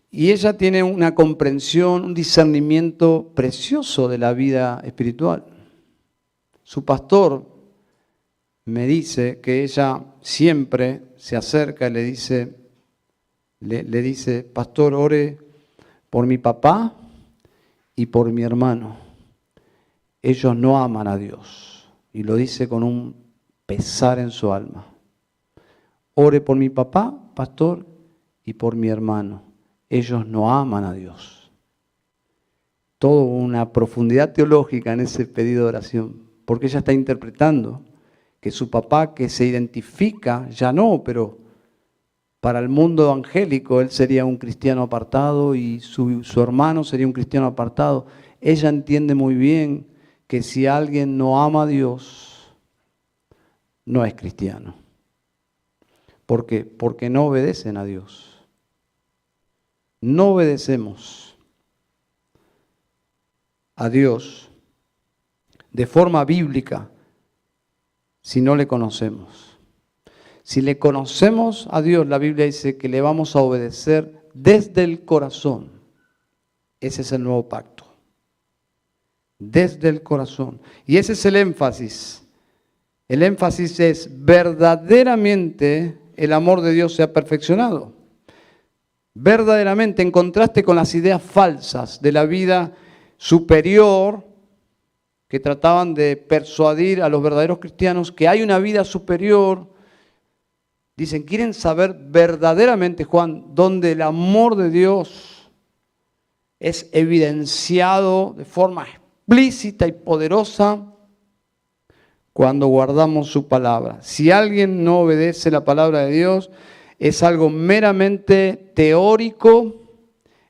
Speaker 1: y ella tiene una comprensión, un discernimiento precioso de la vida espiritual. Su pastor me dice que ella siempre se acerca y le dice, pastor, ore por mi papá y por mi hermano. Ellos no aman a Dios. Y lo dice con un pesar en su alma. Ore por mi papá, pastor, y por mi hermano. Ellos no aman a Dios. Toda una profundidad teológica en ese pedido de oración. Porque ella está interpretando que su papá, que se identifica, ya no, pero para el mundo evangélico él sería un cristiano apartado y su hermano sería un cristiano apartado. Ella entiende muy bien que si alguien no ama a Dios, no es cristiano. ¿Por qué? Porque no obedecen a Dios. No obedecemos a Dios de forma bíblica si no le conocemos. Si le conocemos a Dios, la Biblia dice que le vamos a obedecer desde el corazón. Ese es el nuevo pacto. Desde el corazón. Y ese es el énfasis. El énfasis es verdaderamente el amor de Dios se ha perfeccionado. Verdaderamente, en contraste con las ideas falsas de la vida superior, que trataban de persuadir a los verdaderos cristianos que hay una vida superior. Dicen, ¿quieren saber verdaderamente, Juan, dónde el amor de Dios es evidenciado de forma explícita y poderosa? Cuando guardamos su palabra. Si alguien no obedece la palabra de Dios, es algo meramente teórico,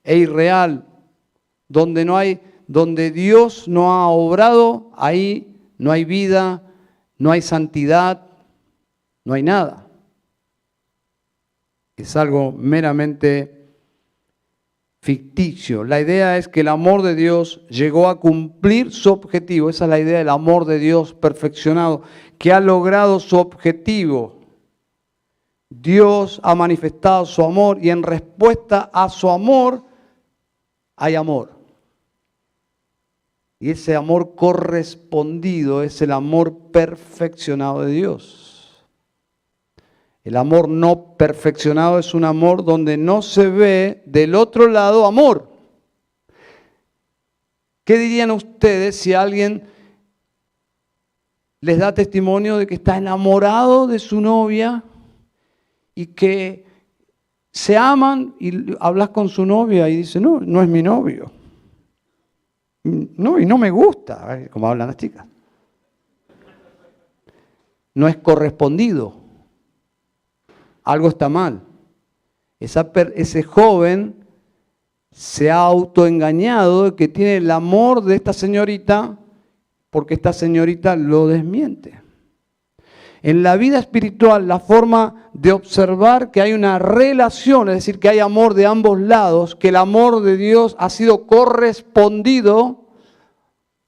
Speaker 1: e irreal, donde Dios no ha obrado, ahí no hay vida, no hay santidad, no hay nada. Es algo meramente ficticio. La idea es que el amor de Dios llegó a cumplir su objetivo. Esa es la idea del amor de Dios perfeccionado, que ha logrado su objetivo. Dios ha manifestado su amor y en respuesta a su amor hay amor. Y ese amor correspondido es el amor perfeccionado de Dios. El amor no perfeccionado es un amor donde no se ve del otro lado amor. ¿Qué dirían ustedes si alguien les da testimonio de que está enamorado de su novia y que se aman y hablas con su novia y dice, no, no es mi novio? No, y no me gusta, como hablan las chicas. No es correspondido. Algo está mal. Ese joven se ha autoengañado de que tiene el amor de esta señorita porque esta señorita lo desmiente. En la vida espiritual, la forma de observar que hay una relación, es decir, que hay amor de ambos lados, que el amor de Dios ha sido correspondido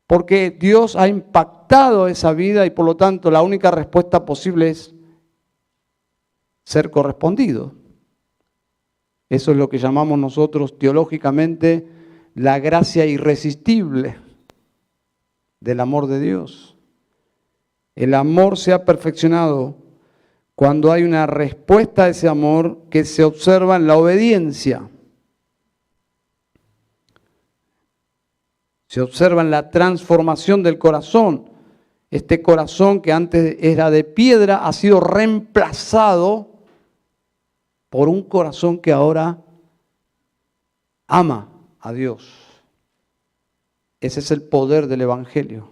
Speaker 1: porque Dios ha impactado esa vida y por lo tanto la única respuesta posible es ser correspondido. Eso es lo que llamamos nosotros teológicamente la gracia irresistible del amor de Dios. El amor se ha perfeccionado cuando hay una respuesta a ese amor que se observa en la obediencia. Se observa en la transformación del corazón. Este corazón que antes era de piedra ha sido reemplazado por un corazón que ahora ama a Dios. Ese es el poder del Evangelio.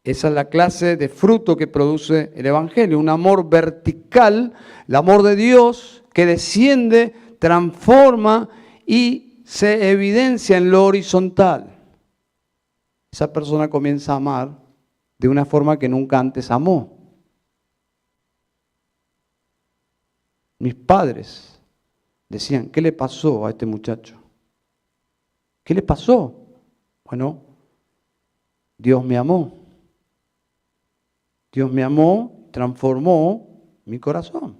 Speaker 1: Esa es la clase de fruto que produce el Evangelio, un amor vertical, el amor de Dios que desciende, transforma y se evidencia en lo horizontal. Esa persona comienza a amar de una forma que nunca antes amó. Mis padres decían, ¿qué le pasó a este muchacho? ¿Qué le pasó? Bueno, Dios me amó. Dios me amó, transformó mi corazón.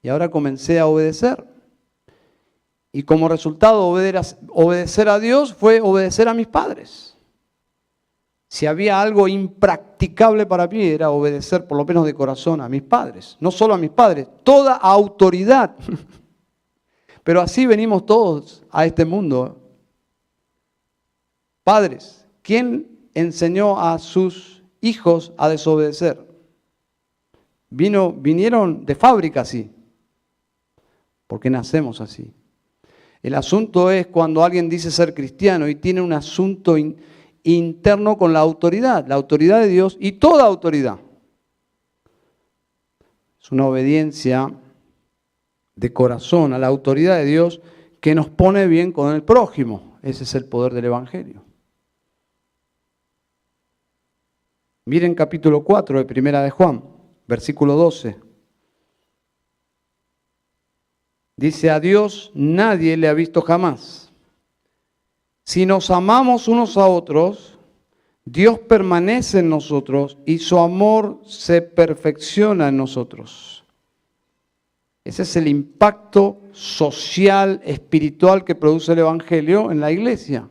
Speaker 1: Y ahora comencé a obedecer. Y como resultado, obedecer a Dios fue obedecer a mis padres. Si había algo impracticable para mí, era obedecer por lo menos de corazón a mis padres. No solo a mis padres, toda autoridad. Pero así venimos todos a este mundo. Padres, ¿quién enseñó a sus hijos a desobedecer? Vinieron de fábrica así, porque nacemos así. El asunto es cuando alguien dice ser cristiano y tiene un asunto interno con la autoridad de Dios y toda autoridad. Es una obediencia de corazón a la autoridad de Dios que nos pone bien con el prójimo. Ese es el poder del Evangelio. Miren capítulo 4 de Primera de Juan, versículo 12. Dice, a Dios nadie le ha visto jamás. Si nos amamos unos a otros, Dios permanece en nosotros y su amor se perfecciona en nosotros. Ese es el impacto social, espiritual que produce el Evangelio en la iglesia.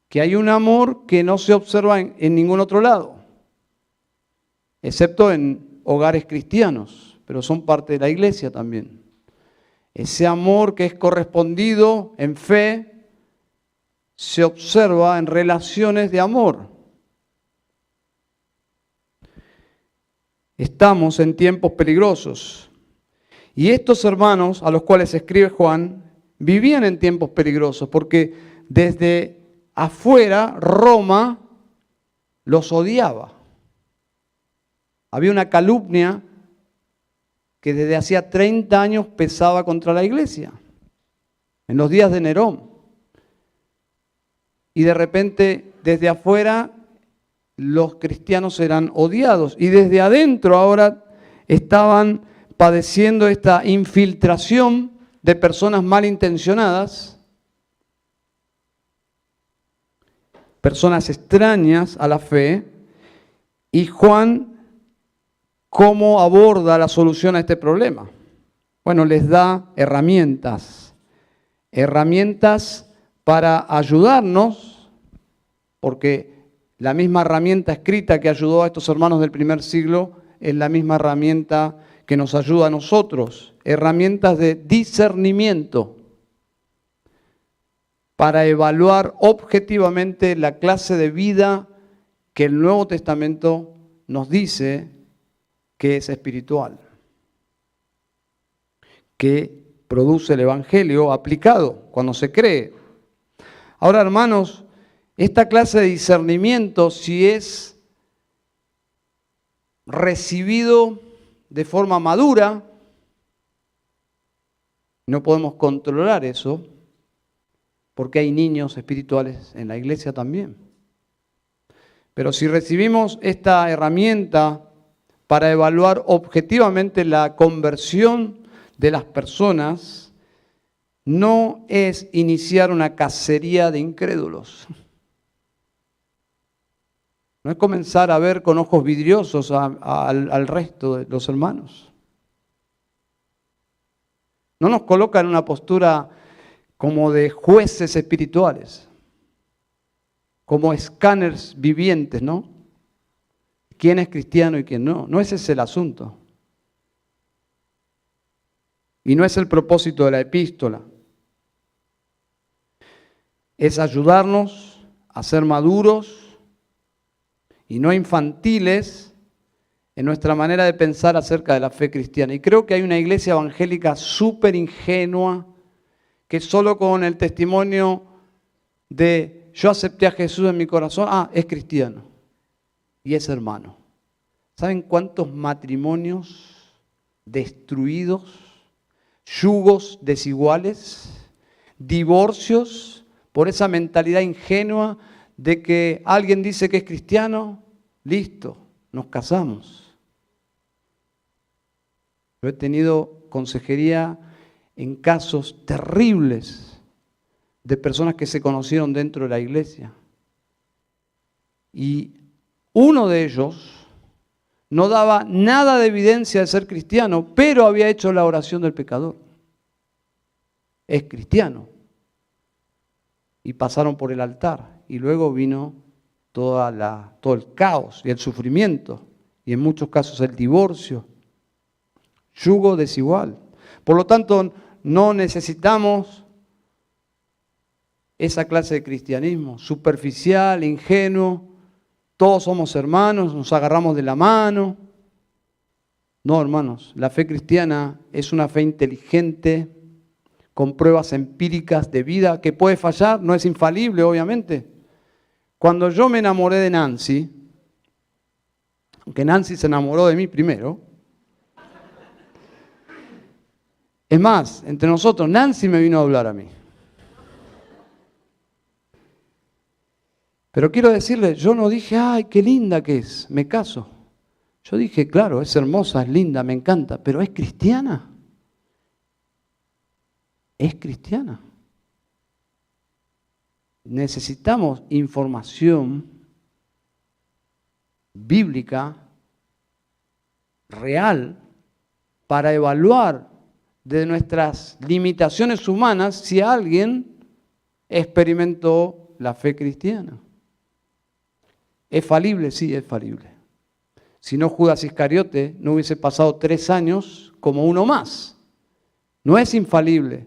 Speaker 1: Que hay un amor que no se observa en ningún otro lado, excepto en hogares cristianos, pero son parte de la iglesia también. Ese amor que es correspondido en fe se observa en relaciones de amor. Estamos en tiempos peligrosos. Y estos hermanos a los cuales escribe Juan vivían en tiempos peligrosos porque desde afuera Roma los odiaba. Había una calumnia que desde hacía 30 años pesaba contra la iglesia. en los días de Nerón. Y de repente, desde afuera, los cristianos eran odiados. Y desde adentro ahora estaban padeciendo esta infiltración de personas malintencionadas, personas extrañas a la fe. Y Juan, ¿cómo aborda la solución a este problema? Bueno, les da herramientas para ayudarnos, porque la misma herramienta escrita que ayudó a estos hermanos del primer siglo es la misma herramienta que nos ayuda a nosotros, herramientas de discernimiento para evaluar objetivamente la clase de vida que el Nuevo Testamento nos dice que es espiritual, que produce el Evangelio aplicado cuando se cree. Ahora, hermanos, esta clase de discernimiento, si es recibido de forma madura, no podemos controlar eso, porque hay niños espirituales en la iglesia también. Pero si recibimos esta herramienta para evaluar objetivamente la conversión de las personas, no es iniciar una cacería de incrédulos. No es comenzar a ver con ojos vidriosos al resto de los hermanos. No nos coloca en una postura como de jueces espirituales, como escáneres vivientes, ¿no? ¿Quién es cristiano y quién no? No ese es el asunto. Y no es el propósito de la epístola. Es ayudarnos a ser maduros y no infantiles en nuestra manera de pensar acerca de la fe cristiana. Y creo que hay una iglesia evangélica súper ingenua que solo con el testimonio de yo acepté a Jesús en mi corazón, es cristiano y es hermano. ¿Saben cuántos matrimonios destruidos, yugos desiguales, divorcios por esa mentalidad ingenua de que alguien dice que es cristiano? Listo, nos casamos. Yo he tenido consejería en casos terribles de personas que se conocieron dentro de la iglesia. Y uno de ellos no daba nada de evidencia de ser cristiano, pero había hecho la oración del pecador. Es cristiano. Y pasaron por el altar. Y luego vino todo el caos y el sufrimiento. Y en muchos casos el divorcio. Yugo desigual. Por lo tanto, no necesitamos esa clase de cristianismo superficial, ingenuo. Todos somos hermanos, nos agarramos de la mano. No, hermanos, la fe cristiana es una fe inteligente, con pruebas empíricas de vida, que puede fallar, no es infalible, obviamente. Cuando yo me enamoré de Nancy, aunque Nancy se enamoró de mí primero, es más, entre nosotros, Nancy me vino a hablar a mí. Pero quiero decirle, yo no dije, ay, qué linda que es, me caso. Yo dije, claro, es hermosa, es linda, me encanta, pero ¿es cristiana? ¿Es cristiana? Necesitamos información bíblica real para evaluar de nuestras limitaciones humanas si alguien experimentó la fe cristiana. ¿Es falible? Sí, es falible. Si no, Judas Iscariote no hubiese pasado 3 años como uno más. No es infalible,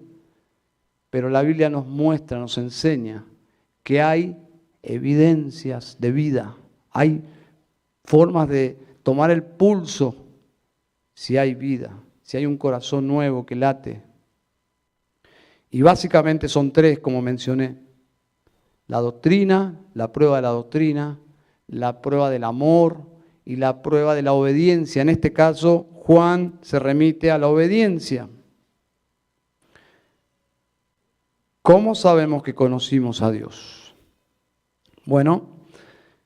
Speaker 1: pero la Biblia nos muestra, nos enseña que hay evidencias de vida, hay formas de tomar el pulso si hay vida, si hay un corazón nuevo que late. Y básicamente son 3, como mencioné: la doctrina, la prueba de la doctrina, la prueba del amor y la prueba de la obediencia. En este caso, Juan se remite a la obediencia. ¿Cómo sabemos que conocimos a Dios? Bueno,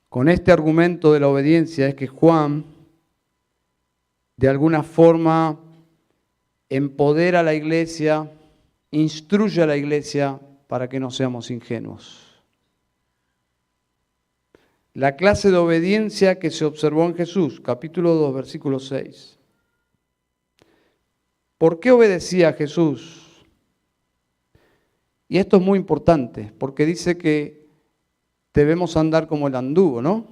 Speaker 1: con este argumento de la obediencia es que Juan, de alguna forma, empodera a la iglesia, instruye a la iglesia para que no seamos ingenuos. La clase de obediencia que se observó en Jesús, capítulo 2, versículo 6. ¿Por qué obedecía a Jesús? Y esto es muy importante, porque dice que debemos andar como él anduvo, ¿no?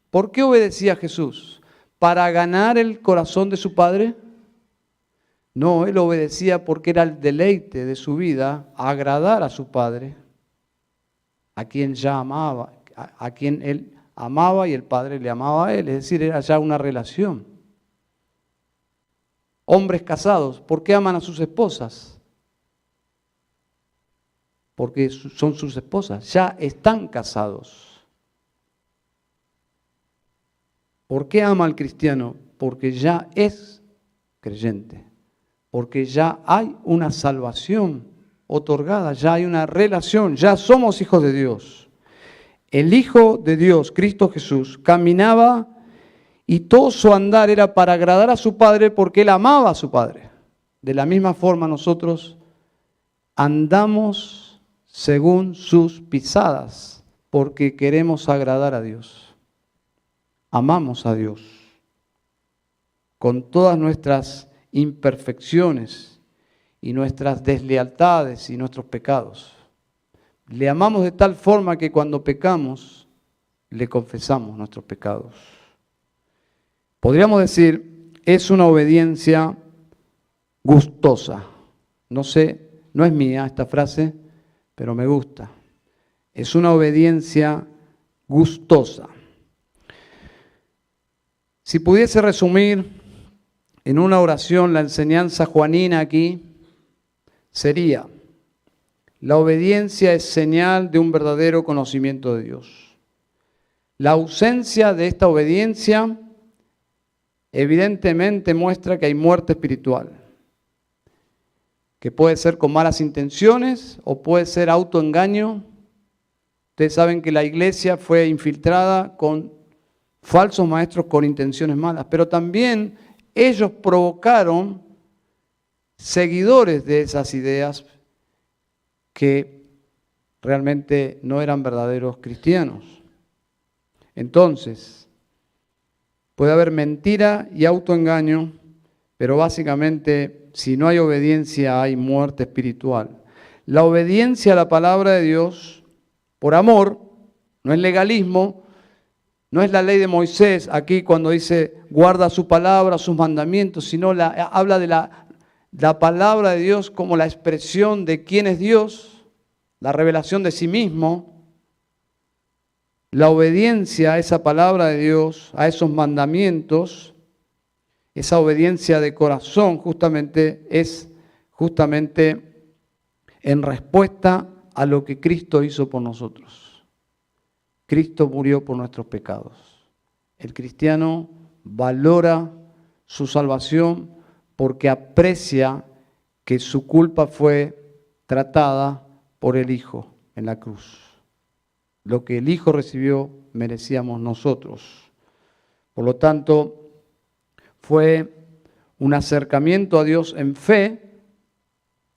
Speaker 1: ¿Por qué obedecía a Jesús? ¿Para ganar el corazón de su Padre? No, él obedecía porque era el deleite de su vida agradar a su Padre, a quien ya amaba, a quien él amaba y el Padre le amaba a él, es decir, era ya una relación. Hombres casados, ¿por qué aman a sus esposas? Porque son sus esposas, ya están casados. ¿Por qué ama al cristiano? Porque ya es creyente, porque ya hay una salvación otorgada, ya hay una relación, ya somos hijos de Dios. El Hijo de Dios, Cristo Jesús, caminaba y todo su andar era para agradar a su Padre porque Él amaba a su Padre. De la misma forma nosotros andamos según sus pisadas porque queremos agradar a Dios. Amamos a Dios con todas nuestras imperfecciones y nuestras deslealtades y nuestros pecados. Le amamos de tal forma que cuando pecamos, le confesamos nuestros pecados. Podríamos decir, es una obediencia gustosa. No sé, no es mía esta frase, pero me gusta. Es una obediencia gustosa. Si pudiese resumir en una oración la enseñanza juanina aquí, sería: la obediencia es señal de un verdadero conocimiento de Dios. La ausencia de esta obediencia evidentemente muestra que hay muerte espiritual, que puede ser con malas intenciones o puede ser autoengaño. Ustedes saben que la iglesia fue infiltrada con falsos maestros con intenciones malas, pero también ellos provocaron seguidores de esas ideas que realmente no eran verdaderos cristianos. Entonces, puede haber mentira y autoengaño, pero básicamente, si no hay obediencia, hay muerte espiritual. La obediencia a la palabra de Dios, por amor, no es legalismo, no es la ley de Moisés, aquí cuando dice guarda su palabra, sus mandamientos, sino habla de la palabra de Dios como la expresión de quién es Dios, la revelación de sí mismo. La obediencia a esa palabra de Dios, a esos mandamientos, esa obediencia de corazón justamente es en respuesta a lo que Cristo hizo por nosotros. Cristo murió por nuestros pecados. El cristiano valora su salvación porque aprecia que su culpa fue tratada por el Hijo en la cruz. Lo que el Hijo recibió merecíamos nosotros. Por lo tanto, fue un acercamiento a Dios en fe.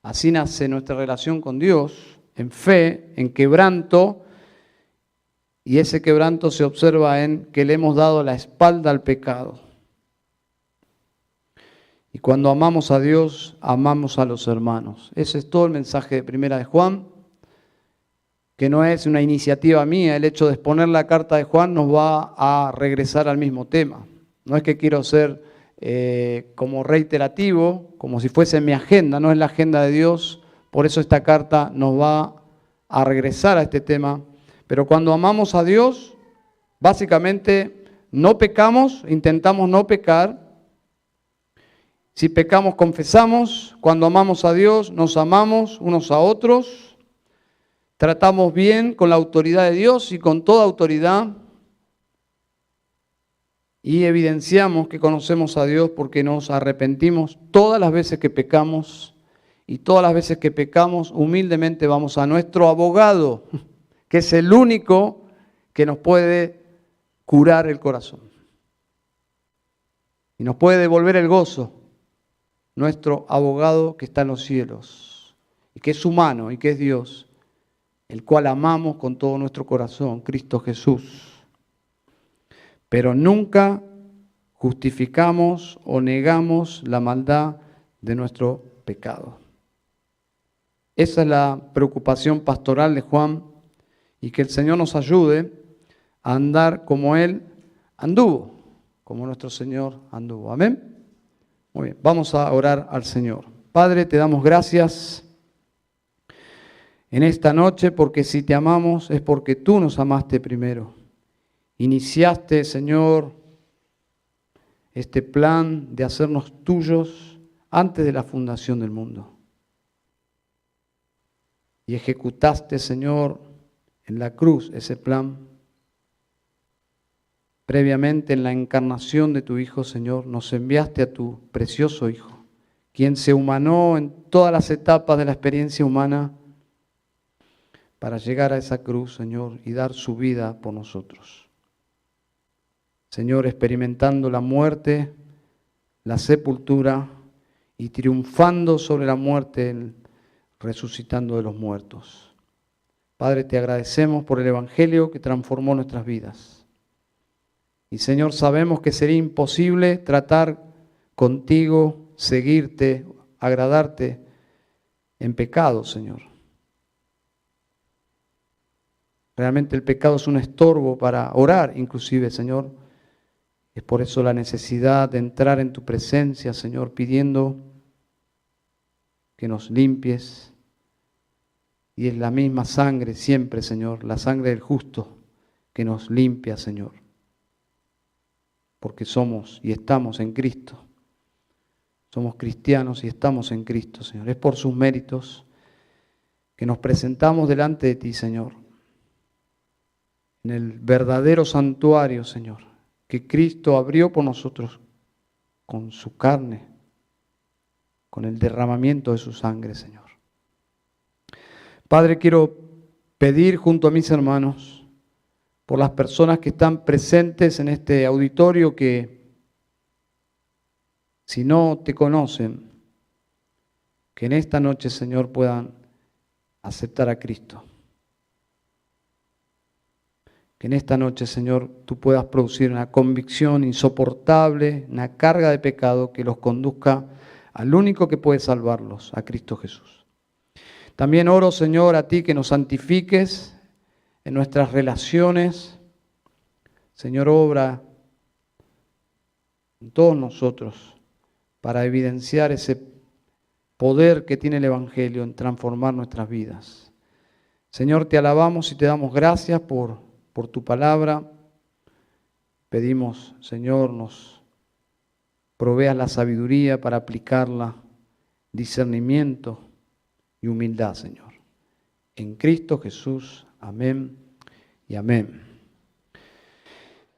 Speaker 1: Así nace nuestra relación con Dios, en fe, en quebranto. Y ese quebranto se observa en que le hemos dado la espalda al pecado. Y cuando amamos a Dios, amamos a los hermanos. Ese es todo el mensaje de Primera de Juan, que no es una iniciativa mía. El hecho de exponer la carta de Juan nos va a regresar al mismo tema. No es que quiero ser como reiterativo, como si fuese mi agenda, no es la agenda de Dios. Por eso esta carta nos va a regresar a este tema. Pero cuando amamos a Dios, básicamente no pecamos, intentamos no pecar. Si pecamos, confesamos. Cuando amamos a Dios, nos amamos unos a otros. Tratamos bien con la autoridad de Dios y con toda autoridad. Y evidenciamos que conocemos a Dios porque nos arrepentimos todas las veces que pecamos y todas las veces que pecamos, humildemente vamos a nuestro abogado, que es el único que nos puede curar el corazón y nos puede devolver el gozo, nuestro abogado que está en los cielos y que es humano y que es Dios, el cual amamos con todo nuestro corazón, Cristo Jesús. Pero nunca justificamos o negamos la maldad de nuestro pecado. Esa es la preocupación pastoral de Juan, y que el Señor nos ayude a andar como Él anduvo, como nuestro Señor anduvo. Amén. Muy bien, vamos a orar al Señor. Padre, te damos gracias en esta noche, porque si te amamos es porque tú nos amaste primero. Iniciaste, Señor, este plan de hacernos tuyos antes de la fundación del mundo. Y ejecutaste, Señor, en la cruz ese plan. Previamente en la encarnación de tu Hijo, Señor, nos enviaste a tu precioso Hijo, quien se humanó en todas las etapas de la experiencia humana para llegar a esa cruz, Señor, y dar su vida por nosotros. Señor, experimentando la muerte, la sepultura y triunfando sobre la muerte, resucitando de los muertos. Padre, te agradecemos por el Evangelio que transformó nuestras vidas. Y Señor, sabemos que sería imposible tratar contigo, seguirte, agradarte en pecado, Señor. Realmente el pecado es un estorbo para orar, inclusive, Señor. Es por eso la necesidad de entrar en tu presencia, Señor, pidiendo que nos limpies. Y es la misma sangre siempre, Señor, la sangre del justo que nos limpia, Señor. Porque somos y estamos en Cristo. Somos cristianos y estamos en Cristo, Señor. Es por sus méritos que nos presentamos delante de ti, Señor. En el verdadero santuario, Señor, que Cristo abrió por nosotros con su carne, con el derramamiento de su sangre, Señor. Padre, quiero pedir junto a mis hermanos por las personas que están presentes en este auditorio que, si no te conocen, que en esta noche, Señor, puedan aceptar a Cristo. Que en esta noche, Señor, tú puedas producir una convicción insoportable, una carga de pecado que los conduzca al único que puede salvarlos, a Cristo Jesús. También oro, Señor, a ti que nos santifiques en nuestras relaciones. Señor, obra en todos nosotros para evidenciar ese poder que tiene el Evangelio en transformar nuestras vidas. Señor, te alabamos y te damos gracias por tu palabra. Pedimos, Señor, nos proveas la sabiduría para aplicarla, discernimiento y humildad, Señor. En Cristo Jesús, amén y amén.